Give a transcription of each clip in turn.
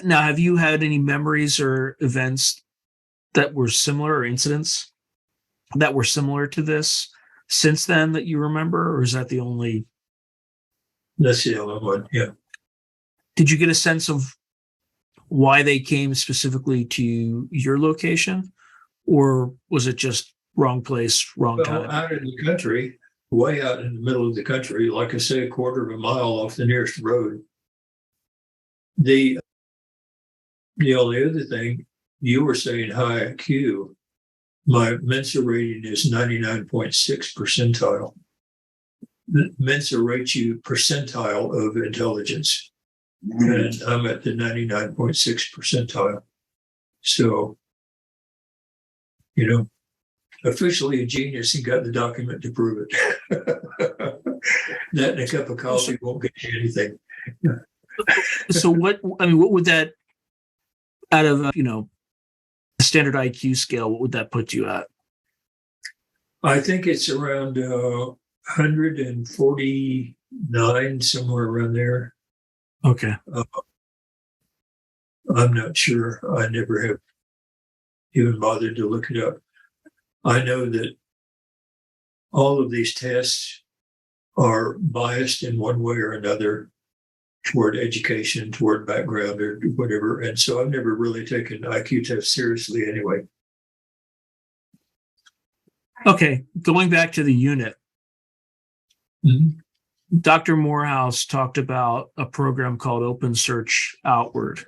Now, have you had any memories or events that were similar, or incidents that were similar to this since then that you remember, or is that the only? That's the only one. Yeah. Did you get a sense of why they came specifically to your location, or was it just wrong place, wrong time? Out in the country, way out in the middle of the country, like I say, a quarter of a mile off the nearest road. The only other thing, you were saying high IQ. My Mensa rating is 99.6 percentile. Mensa rates you percentile of intelligence. And I'm at the 99.6 percentile. So, officially a genius and got the document to prove it. That and a cup of coffee won't get you anything. So what would that, out of, a standard IQ scale, what would that put you at? I think it's around 149, somewhere around there. Okay. I'm not sure. I never have even bothered to look it up. I know that all of these tests are biased in one way or another toward education, toward background, or whatever. And so I've never really taken IQ tests seriously anyway. Okay. Going back to the unit. Mm-hmm. Dr. Morehouse talked about a program called Open Search Outward,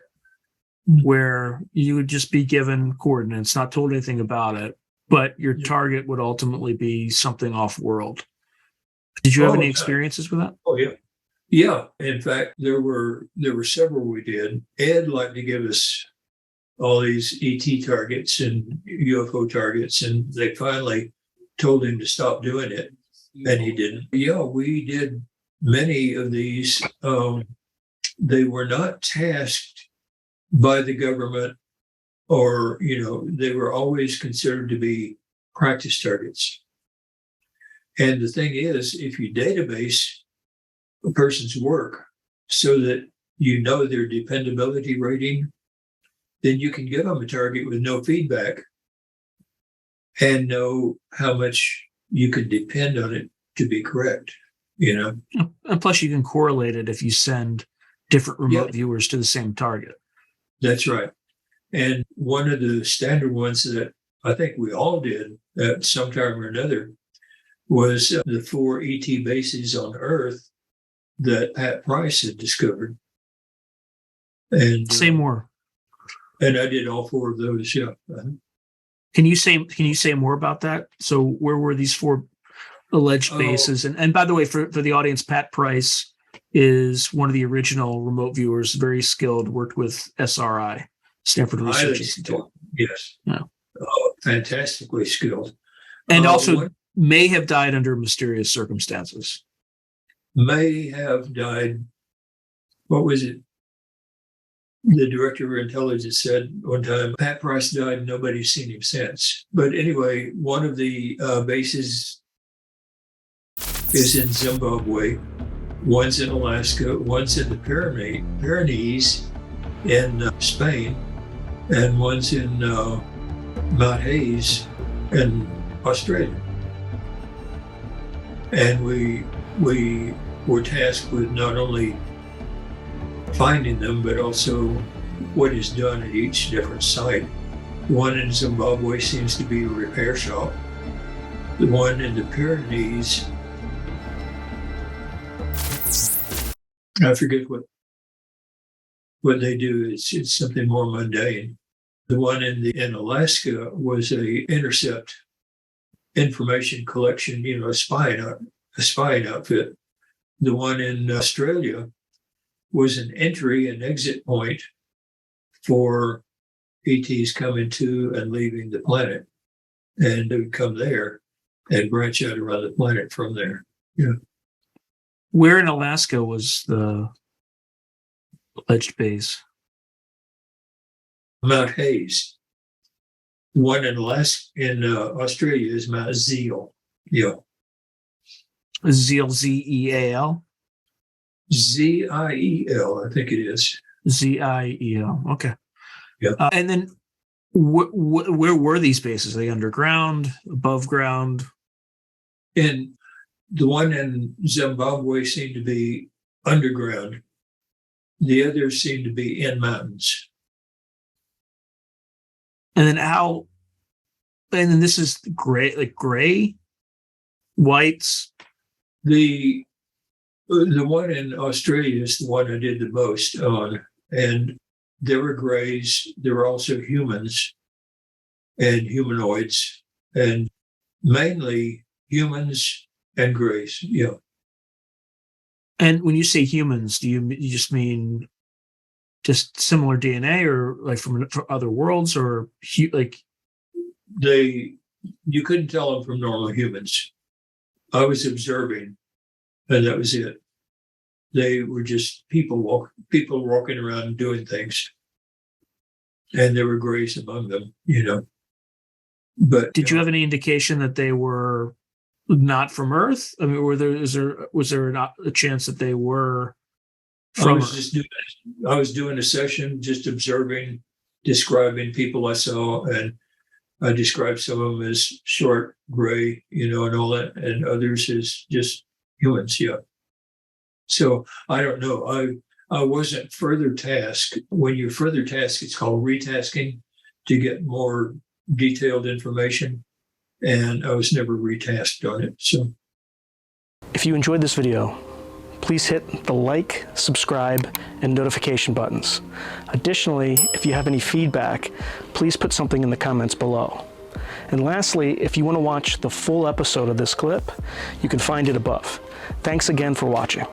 where you would just be given coordinates, not told anything about it, but your target would ultimately be something off-world. Did you have any experiences with that? Oh, yeah. Yeah. In fact, there were several we did. Ed liked to give us all these ET targets and UFO targets, and they finally told him to stop doing it, and he didn't. Yeah, we did many of these. They were not tasked by the government, or, they were always considered to be practice targets. And the thing is, if you database a person's work so that you know their dependability rating, then you can give them a target with no feedback and know how much you can depend on it to be correct, And plus you can correlate it if you send different remote viewers to the same target. That's right. And one of the standard ones that I think we all did at some time or another was the 4 ET bases on Earth that Pat Price had discovered. And say more. And I did all 4 of those. Yeah. Can you say more about that? So where were these 4 alleged bases? And by the way, for the audience, Pat Price is one of the original remote viewers, very skilled, worked with SRI, Stanford Research Institute. Yes. Yeah. Fantastically skilled. And also may have died under mysterious circumstances. May have died. What was it? The director of intelligence said one time, Pat Price died, nobody's seen him since. But anyway, one of the bases is in Zimbabwe, one's in Alaska, one's in the Pyrenees in Spain, and one's in Mount Hayes in Australia. And we were tasked with not only finding them, but also what is done at each different site. One in Zimbabwe seems to be a repair shop. The one in the Pyrenees, I forget what they do. It's something more mundane. The one in Alaska was a intercept information collection, a spying outfit. The one in Australia was an entry and exit point for ETs coming to and leaving the planet. And they would come there and branch out around the planet from there. Yeah. Where in Alaska was the alleged base? Mount Hayes. One in Alaska, in Australia, is Mount Zeal. Yeah. Zeal, Zeal? Ziel, I think it is. ZIEO. Okay. Yeah. And then where were these bases? Are they underground, above ground? And the one in Zimbabwe seemed to be underground. The others seemed to be in mountains. And then how? And then this is gray, like gray, whites. The one in Australia is the one I did the most on, and there were grays. There were also humans and humanoids, and mainly humans and grays. Yeah. And when you say humans, do you just mean just similar DNA, or like from other worlds, or like you couldn't tell them from normal humans. I was observing, and that was it. They were just people walking around doing things, and there were grays among them, But did you have any indication that they were not from Earth? I mean, was there not a chance that they were from Earth? I was doing a session, just observing, describing people I saw, and I described some of them as short, gray, and all that, and others as just humans. Yeah. So I don't know. I wasn't further tasked. When you're further tasked, it's called retasking to get more detailed information. And I was never retasked on it. So if you enjoyed this video, please hit the like, subscribe, and notification buttons. Additionally, if you have any feedback, please put something in the comments below. And lastly, if you want to watch the full episode of this clip, you can find it above. Thanks again for watching.